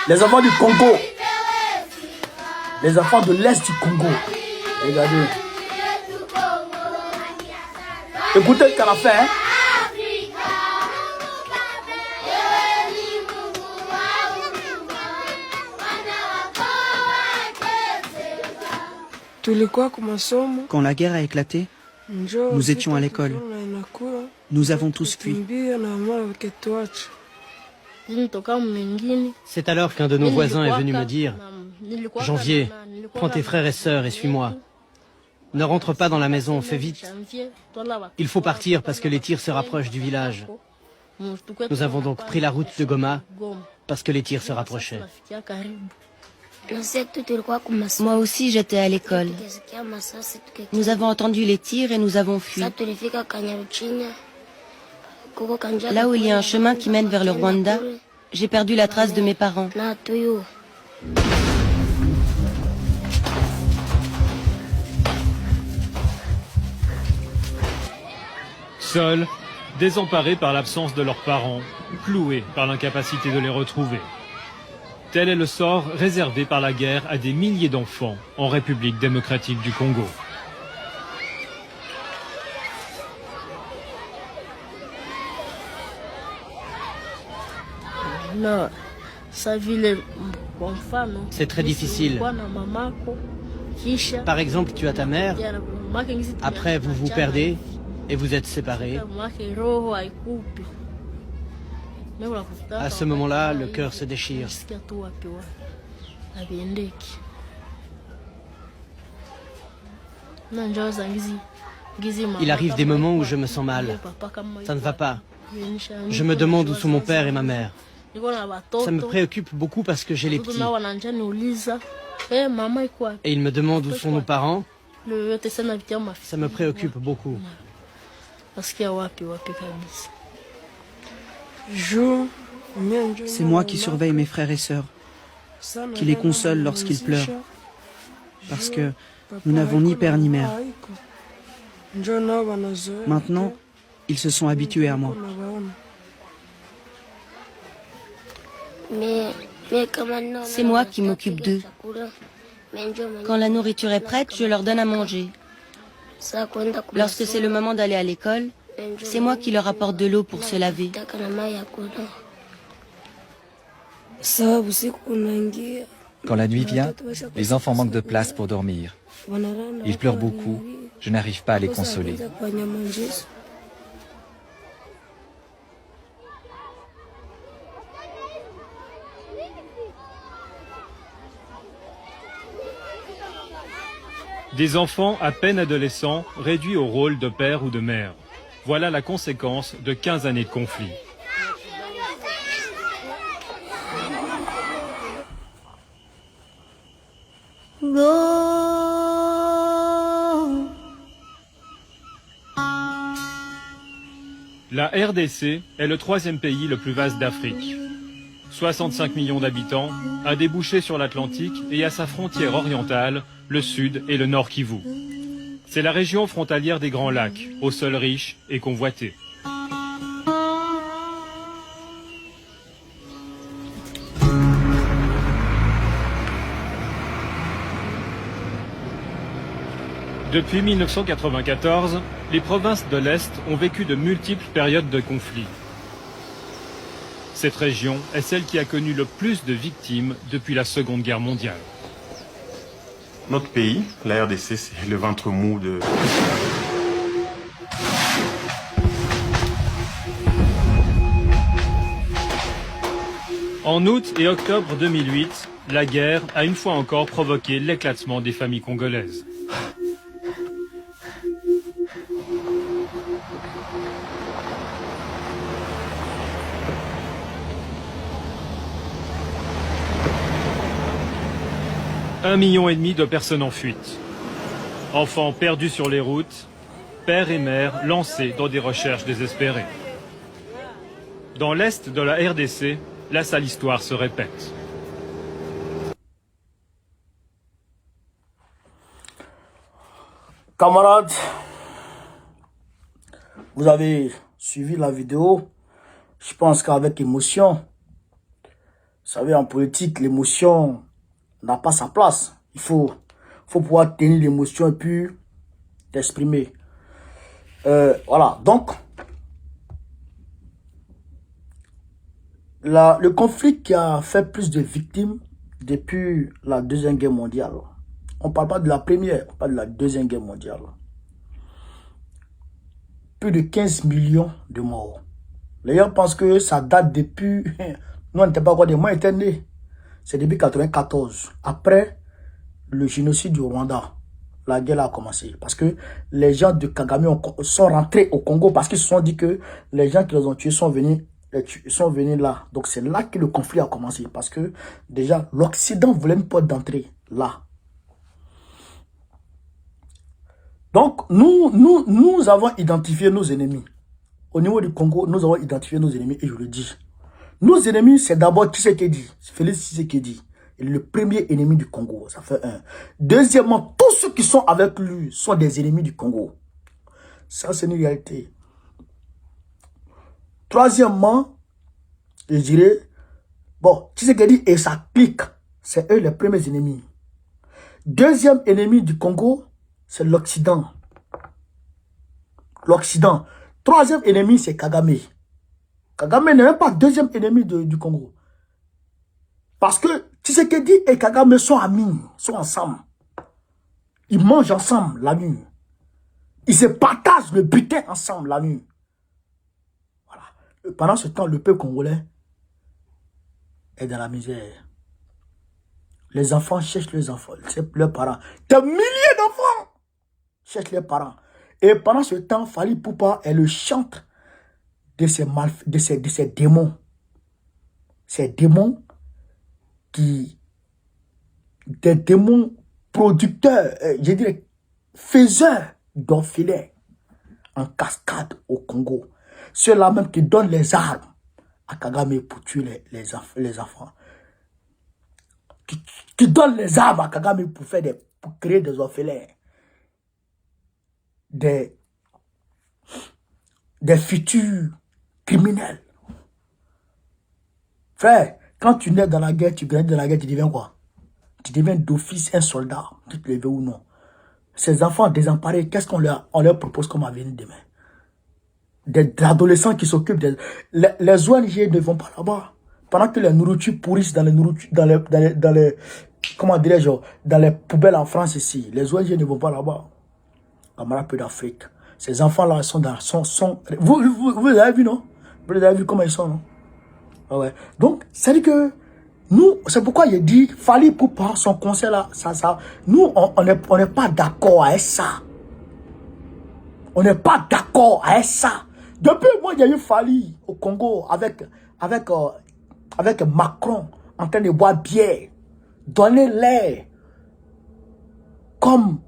Les enfants du Congo. Les enfants de l'Est du Congo. Regardez. Écoutez ce qu'elle a fait. Hein? Quand la guerre a éclaté, nous étions à l'école. Nous avons tous fui. C'est alors qu'un de nos voisins est venu me dire « Janvier, prends tes frères et sœurs et suis-moi. Ne rentre pas dans la maison, fais vite. Il faut partir parce que les tirs se rapprochent du village. » Nous avons donc pris la route de Goma parce que les tirs se rapprochaient. Moi aussi, j'étais à l'école. Nous avons entendu les tirs et nous avons fui. Là où il y a un chemin qui mène vers le Rwanda, j'ai perdu la trace de mes parents. Seuls, désemparés par l'absence de leurs parents, cloués par l'incapacité de les retrouver. Tel est le sort réservé par la guerre à des milliers d'enfants en République démocratique du Congo. C'est très difficile. Par exemple, tu as ta mère, après vous vous perdez et vous êtes séparés. À ce moment-là, le cœur se déchire. Il arrive des moments où je me sens mal. Ça ne va pas. Je me demande où sont mon père et ma mère. Ça me préoccupe beaucoup parce que j'ai les petits. Et ils me demandent où sont nos parents. Ça me préoccupe beaucoup. C'est moi qui surveille mes frères et sœurs, qui les console lorsqu'ils pleurent, parce que nous n'avons ni père ni mère. Maintenant, ils se sont habitués à moi. C'est moi qui m'occupe d'eux. Quand la nourriture est prête, je leur donne à manger. Lorsque c'est le moment d'aller à l'école, c'est moi qui leur apporte de l'eau pour se laver. Quand la nuit vient, les enfants manquent de place pour dormir. Ils pleurent beaucoup, je n'arrive pas à les consoler. Des enfants à peine adolescents réduits au rôle de père ou de mère. Voilà la conséquence de 15 années de conflit. La RDC est le troisième pays le plus vaste d'Afrique. 65 millions d'habitants, un débouché sur l'Atlantique et à sa frontière orientale, le sud et le nord Kivu. C'est la région frontalière des Grands Lacs, au sol riche et convoité. Depuis 1994, les provinces de l'Est ont vécu de multiples périodes de conflits. Cette région est celle qui a connu le plus de victimes depuis la Seconde Guerre mondiale. Notre pays, la RDC, c'est le ventre mou de... En août et octobre 2008, la guerre a une fois encore provoqué l'éclatement des familles congolaises. Un million et demi de personnes en fuite. Enfants perdus sur les routes, pères et mères lancés dans des recherches désespérées. Dans l'est de la RDC, la sale histoire se répète. Camarades, vous avez suivi la vidéo, je pense qu'avec émotion. savez, en politique, l'émotion n'a pas sa place. Il faut pouvoir tenir l'émotion et puis t'exprimer. Voilà, donc, le conflit qui a fait plus de victimes depuis la Deuxième Guerre mondiale. On ne parle pas de la première, on parle de la Deuxième Guerre mondiale. Plus de 15 millions de morts. Les gens pensent que ça date depuis... Nous, on n'était pas encore des mois, on était nés. C'est depuis 1994. Après le génocide du Rwanda, la guerre a commencé. Parce que les gens de Kagame sont rentrés au Congo parce qu'ils se sont dit que les gens qui les ont tués sont venus là. Donc c'est là que le conflit a commencé. Parce que déjà, l'Occident voulait une porte d'entrée là. Donc nous avons identifié nos ennemis. Au niveau du Congo, nous avons identifié nos ennemis et je le dis. Nos ennemis, c'est d'abord Tshisekedi, Félix Tshisekedi. Il est le premier ennemi du Congo, ça fait un. Deuxièmement, tous ceux qui sont avec lui sont des ennemis du Congo. Ça, c'est une réalité. Troisièmement, je dirais, bon, Tshisekedi et sa clique, c'est eux les premiers ennemis. Deuxième ennemi du Congo, c'est l'Occident. L'Occident. Troisième ennemi, c'est Kagame. Kagame n'est même pas deuxième ennemi du Congo. Parce que Tshisekedi et Kagame sont amis, sont ensemble. Ils mangent ensemble la nuit. Ils se partagent le butin ensemble la nuit. Voilà. Pendant ce temps, le peuple congolais est dans la misère. Les enfants cherchent leurs parents. Des milliers d'enfants cherchent leurs parents. Et pendant ce temps, Fally Ipupa est le chantre de ces démons. Ces démons des démons producteurs, je dirais, faiseurs d'orphelins en cascade au Congo. Ceux-là même qui donnent les armes à Kagame pour tuer les enfants. Qui donnent les armes à Kagame pour créer des orphelins. Des futurs criminels. Frère, quand tu nais dans la guerre, tu grandis dans la guerre, tu deviens quoi? Tu deviens d'office un soldat, tu te lèves ou non. Ces enfants désemparés, qu'est-ce qu'on leur propose comme avenir demain? Des adolescents qui s'occupent les ONG ne vont pas là-bas. Pendant que les nourritures pourrissent dans les comment dirais-je, dans les poubelles en France ici, les ONG ne vont pas là-bas. Camarades peu d'Afrique. Ces enfants-là sont dans... Vous les avez vus, non? Vous les avez vus comment ils sont, non? Ah ouais. Donc, c'est-à-dire que nous, c'est pourquoi j'ai dit, Fally Ipupa, son conseil là, nous, on n'est pas d'accord avec ça. On n'est pas d'accord avec ça. Depuis moi, j'ai eu Fally au Congo avec Macron en train de boire bière. Donner l'air. Comme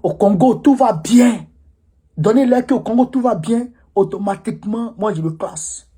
au Congo, tout va bien. Donner l'air qu'au Congo, tout va bien. Automatiquement, moi, je le classe.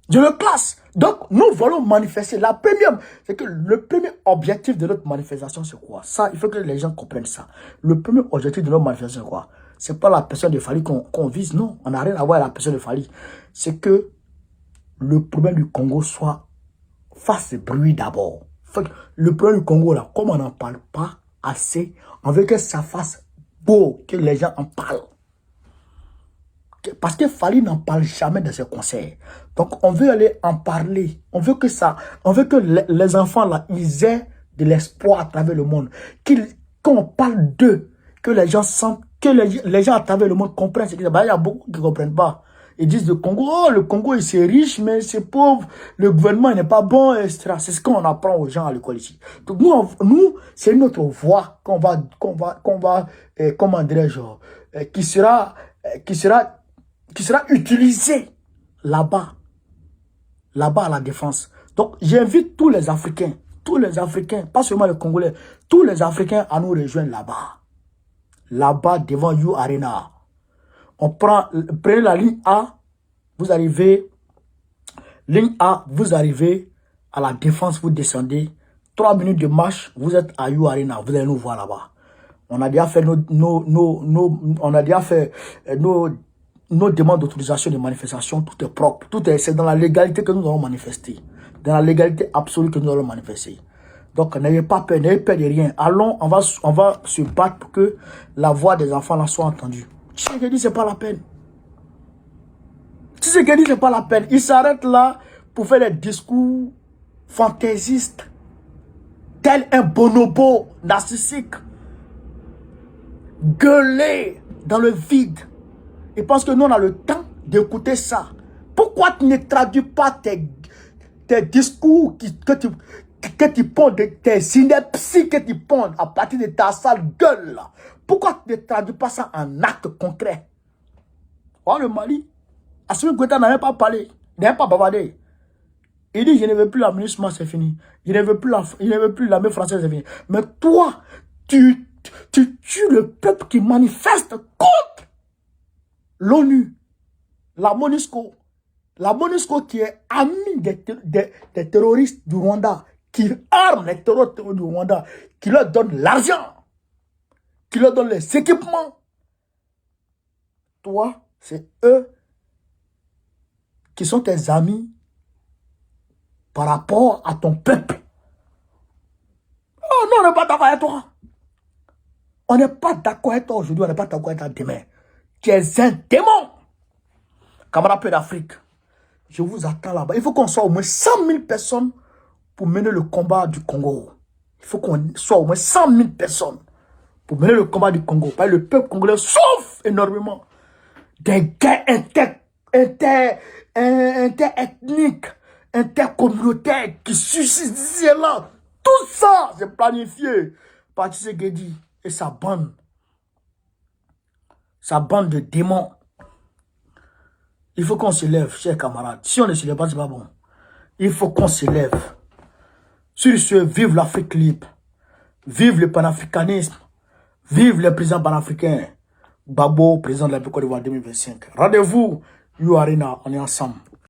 Je le classe. Donc, nous voulons manifester. La première, c'est que le premier objectif de notre manifestation, c'est quoi? Ça, il faut que les gens comprennent ça. Le premier objectif de notre manifestation, c'est quoi? C'est pas la personne de Fally qu'on vise, non. On n'a rien à voir avec la personne de Fally. C'est que le problème du Congo fasse bruit d'abord. Le problème du Congo, là, comme on n'en parle pas assez, on veut que ça fasse beau, que les gens en parlent. Parce que Fally n'en parle jamais dans ses concerts. Donc, on veut aller en parler. On veut que les enfants, là, ils aient de l'espoir à travers le monde. Quand on parle d'eux, que les gens sentent, que les gens à travers le monde comprennent. Il y a beaucoup qui ne comprennent pas. Ils disent le Congo, c'est riche, mais c'est pauvre. Le gouvernement n'est pas bon, etc. C'est ce qu'on apprend aux gens à l'école ici. Donc, nous c'est notre voix comment dirais-je, qui sera utilisée là-bas à la défense. Donc, j'invite tous les Africains, pas seulement les Congolais, tous les Africains à nous rejoindre là-bas devant You Arena. Prenez la ligne A, vous arrivez à la défense, vous descendez, 3 minutes de marche, vous êtes à You Arena, vous allez nous voir là-bas. On a déjà fait nos demandes d'autorisation de manifestation, tout est propre. C'est dans la légalité que nous allons manifester. Dans la légalité absolue que nous allons manifester. Donc, n'ayez pas peur de rien. Allons, on va se battre pour que la voix des enfants là soit entendue. Tshisekedi, c'est pas la peine. Tshisekedi, c'est pas la peine. Il s'arrête là pour faire des discours fantaisistes, tel un bonobo narcissique, gueuler dans le vide. Et parce que nous, on a le temps d'écouter ça. Pourquoi tu ne traduis pas tes discours que tu ponds, tes synapses que tu ponds à partir de ta sale gueule là? Pourquoi tu ne traduis pas ça en acte concret? Oh, le Mali, Assimi Goïta n'a même pas parlé, il n'a même pas bavardé. Il dit, je ne veux plus l'aménagement, c'est fini. Je ne veux plus l'armée française, c'est fini. Mais toi, tu tues le peuple qui manifeste contre l'ONU, la MONUSCO. La MONUSCO qui est amie des terroristes du Rwanda, qui arme les terroristes du Rwanda, qui leur donne l'argent, qui leur donne les équipements. Toi, c'est eux qui sont tes amis par rapport à ton peuple. Oh non, on n'est pas d'accord avec toi. On n'est pas d'accord avec toi aujourd'hui, on n'est pas d'accord avec toi demain. Tu es un démon. Camarades peu d'Afrique, je vous attends là-bas. Il faut qu'on soit au moins 100 000 personnes pour mener le combat du Congo. Il faut qu'on soit au moins 100 000 personnes pour mener le combat du Congo. Parce que le peuple congolais souffre énormément des guerres interethniques, intercommunautaires qui suscitent là. Tout ça, c'est planifié par Tshisekedi et sa bande. Sa bande de démons. Il faut qu'on se lève, chers camarades. Si on ne se lève pas, c'est pas bon. Il faut qu'on se lève. Sur ce, vive l'Afrique libre. Vive le panafricanisme. Vive les présidents panafricains. Babo, président de la Côte d'Ivoire 2025. Rendez-vous, You Arena, on est ensemble.